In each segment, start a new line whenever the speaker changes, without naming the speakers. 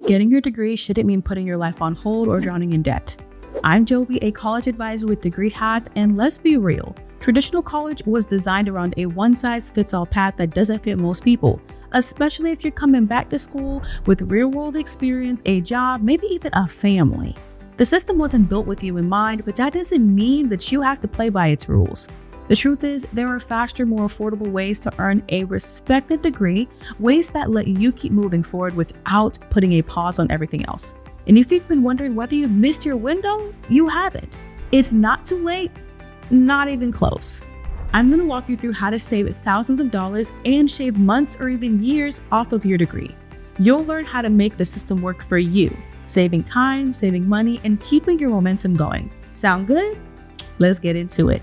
Getting your degree shouldn't mean putting your life on hold or drowning in debt. I'm Jovi, a college advisor with Degree Hat, and let's be real. Traditional college was designed around a one-size-fits-all path that doesn't fit most people, especially if you're coming back to school with real-world experience, a job, maybe even a family. The system wasn't built with you in mind, but that doesn't mean that you have to play by its rules. The truth is, there are faster, more affordable ways to earn a respected degree, ways that let you keep moving forward without putting a pause on everything else. And if you've been wondering whether you've missed your window, you haven't. It's not too late, not even close. I'm going to walk you through how to save thousands of dollars and shave months or even years off of your degree. You'll learn how to make the system work for you, saving time, saving money, and keeping your momentum going. Sound good? Let's get into it.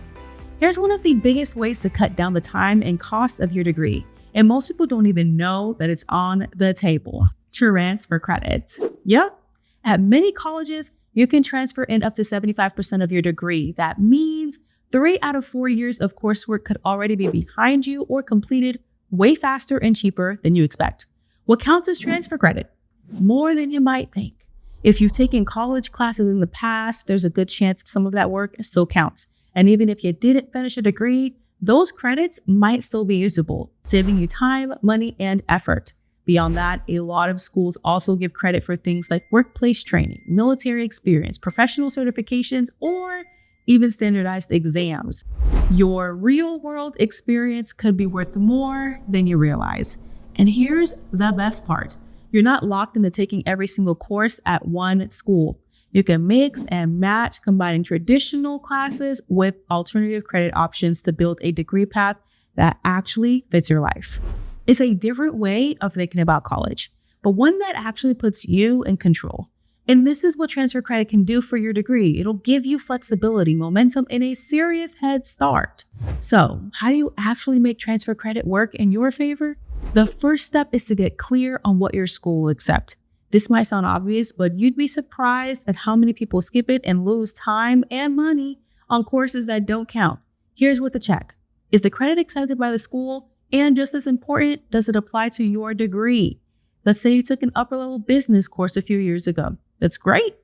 Here's one of the biggest ways to cut down the time and cost of your degree, and most people don't even know that it's on the table. Transfer credit. Yep. At many colleges, you can transfer in up to 75% of your degree. That means 3 out of 4 years of coursework could already be behind you or completed way faster and cheaper than you expect. What counts as transfer credit? More than you might think. If you've taken college classes in the past, there's a good chance some of that work still counts. And even if you didn't finish a degree, those credits might still be usable, saving you time, money, and effort. Beyond that, a lot of schools also give credit for things like workplace training, military experience, professional certifications, or even standardized exams. Your real-world experience could be worth more than you realize. And here's the best part. You're not locked into taking every single course at one school. You can mix and match, combining traditional classes with alternative credit options to build a degree path that actually fits your life. It's a different way of thinking about college, but one that actually puts you in control. And this is what transfer credit can do for your degree. It'll give you flexibility, momentum, and a serious head start. So, how do you actually make transfer credit work in your favor? The first step is to get clear on what your school will accept. This might sound obvious, but you'd be surprised at how many people skip it and lose time and money on courses that don't count. Here's what to check. Is the credit accepted by the school? And just as important, does it apply to your degree? Let's say you took an upper-level business course a few years ago. That's great.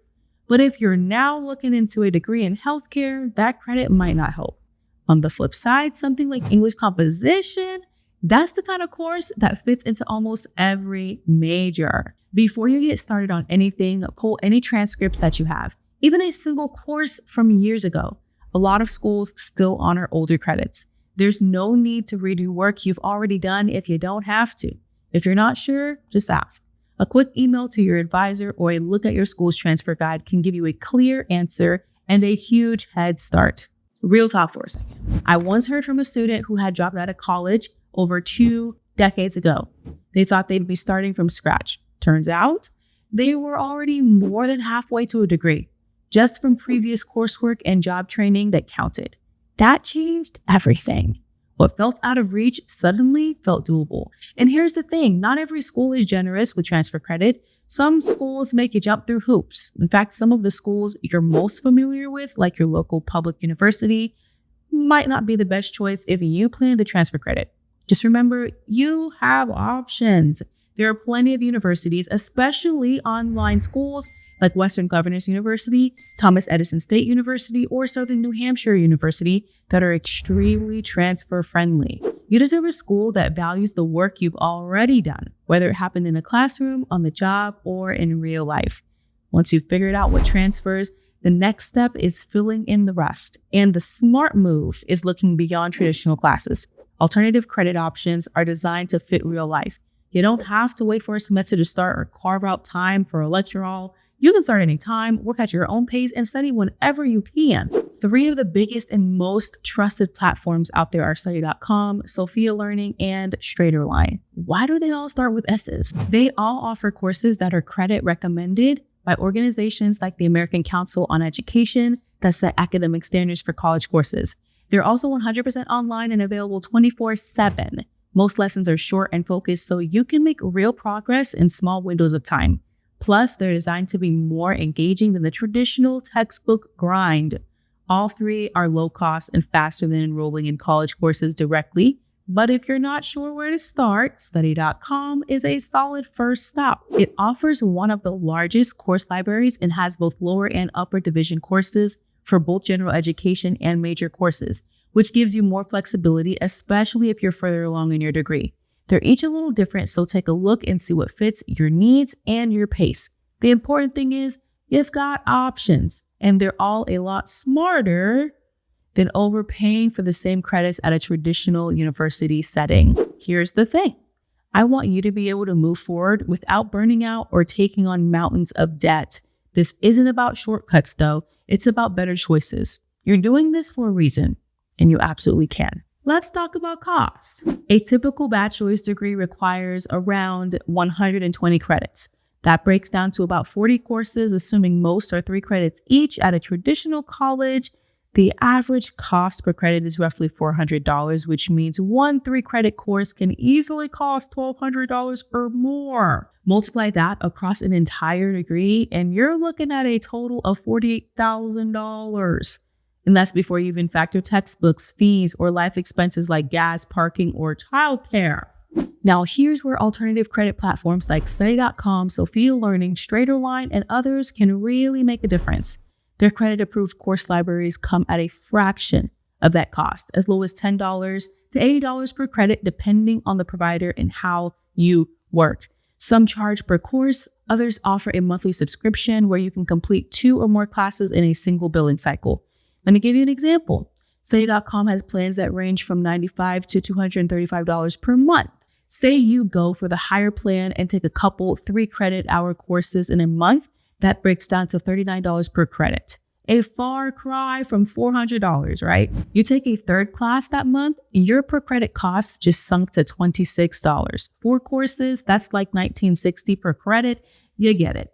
But if you're now looking into a degree in healthcare, that credit might not help. On the flip side, something like English composition, that's the kind of course that fits into almost every major. Before you get started on anything, pull any transcripts that you have, even a single course from years ago. A lot of schools still honor older credits. There's no need to redo work you've already done if you don't have to. If you're not sure, just ask. A quick email to your advisor or a look at your school's transfer guide can give you a clear answer and a huge head start. Real talk for a second. I once heard from a student who had dropped out of college over 2 decades ago. They thought they'd be starting from scratch. Turns out, they were already more than halfway to a degree, just from previous coursework and job training that counted. That changed everything. What felt out of reach suddenly felt doable. And here's the thing, not every school is generous with transfer credit. Some schools make you jump through hoops. In fact, some of the schools you're most familiar with, like your local public university, might not be the best choice if you plan to transfer credit. Just remember, you have options. There are plenty of universities, especially online schools like Western Governors University, Thomas Edison State University, or Southern New Hampshire University that are extremely transfer friendly. You deserve a school that values the work you've already done, whether it happened in a classroom, on the job, or in real life. Once you've figured out what transfers, the next step is filling in the rest. And the smart move is looking beyond traditional classes. Alternative credit options are designed to fit real life. You don't have to wait for a semester to start or carve out time for a lecture hall. You can start anytime, work at your own pace, and study whenever you can. 3 of the biggest and most trusted platforms out there are Study.com, Sophia Learning, and StraighterLine. Why do they all start with S's? They all offer courses that are credit recommended by organizations like the American Council on Education that set academic standards for college courses. They're also 100% online and available 24/7. Most lessons are short and focused, so you can make real progress in small windows of time. Plus, they're designed to be more engaging than the traditional textbook grind. All 3 are low cost and faster than enrolling in college courses directly. But if you're not sure where to start, study.com is a solid first stop. It offers one of the largest course libraries and has both lower and upper division courses for both general education and major courses, which gives you more flexibility, especially if you're further along in your degree. They're each a little different, so take a look and see what fits your needs and your pace. The important thing is you've got options, and they're all a lot smarter than overpaying for the same credits at a traditional university setting. Here's the thing. I want you to be able to move forward without burning out or taking on mountains of debt. This isn't about shortcuts, though. It's about better choices. You're doing this for a reason, and you absolutely can. Let's talk about costs. A typical bachelor's degree requires around 120 credits. That breaks down to about 40 courses, assuming most are 3 credits each. At a traditional college, the average cost per credit is roughly $400, which means one 3-credit course can easily cost $1,200 or more. Multiply that across an entire degree, and you're looking at a total of $48,000. And that's before you even factor textbooks, fees, or life expenses like gas, parking, or childcare. Now, here's where alternative credit platforms like Study.com, Sophia Learning, StraighterLine, and others can really make a difference. Their credit-approved course libraries come at a fraction of that cost, as low as $10 to $80 per credit, depending on the provider and how you work. Some charge per course, others offer a monthly subscription where you can complete 2 or more classes in a single billing cycle. Let me give you an example. Study.com has plans that range from $95 to $235 per month. Say you go for the higher plan and take a couple 3-credit-hour courses in a month. That breaks down to $39 per credit. A far cry from $400, right? You take a 3rd class that month, your per credit cost just sunk to $26. 4 courses, that's like $19.60 per credit. You get it.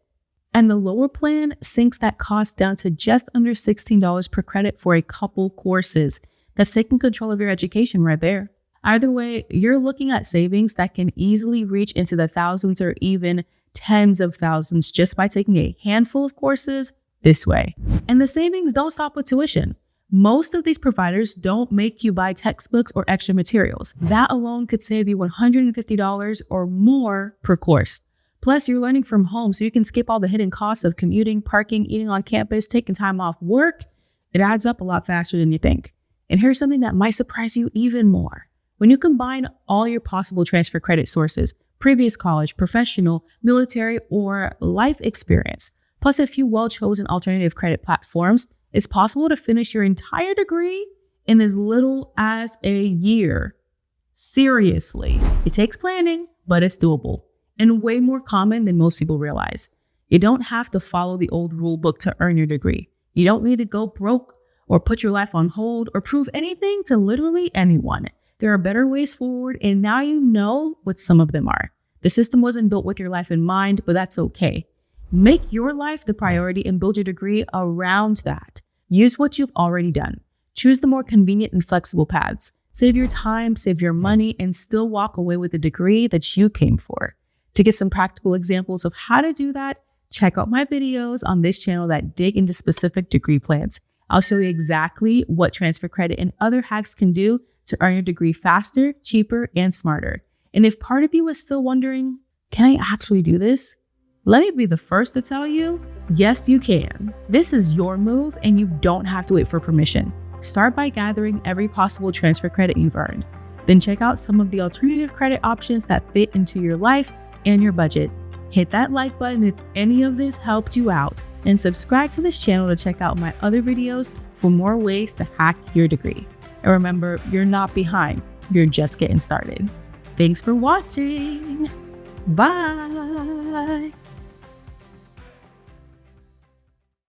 And the lower plan sinks that cost down to just under $16 per credit for a couple courses. That's taking control of your education right there. Either way, you're looking at savings that can easily reach into the thousands or even tens of thousands just by taking a handful of courses this way. And the savings don't stop with tuition. Most of these providers don't make you buy textbooks or extra materials. That alone could save you $150 or more per course. Plus, you're learning from home, so you can skip all the hidden costs of commuting, parking, eating on campus, taking time off work. It adds up a lot faster than you think. And here's something that might surprise you even more. When you combine all your possible transfer credit sources, previous college, professional, military, or life experience, plus a few well-chosen alternative credit platforms, it's possible to finish your entire degree in as little as a year. Seriously. It takes planning, but it's doable and way more common than most people realize. You don't have to follow the old rule book to earn your degree. You don't need to go broke or put your life on hold or prove anything to literally anyone. There are better ways forward, and now you know what some of them are. The system wasn't built with your life in mind, but that's okay. Make your life the priority and build your degree around that. Use what you've already done. Choose the more convenient and flexible paths. Save your time, save your money, and still walk away with a degree that you came for. To get some practical examples of how to do that, check out my videos on this channel that dig into specific degree plans. I'll show you exactly what transfer credit and other hacks can do to earn your degree faster, cheaper, and smarter. And if part of you is still wondering, can I actually do this? Let me be the first to tell you, yes, you can. This is your move, and you don't have to wait for permission. Start by gathering every possible transfer credit you've earned. Then check out some of the alternative credit options that fit into your life and your budget. Hit that like button if any of this helped you out, and subscribe to this channel to check out my other videos for more ways to hack your degree. And remember, you're not behind, you're just getting started. Thanks for watching. Bye.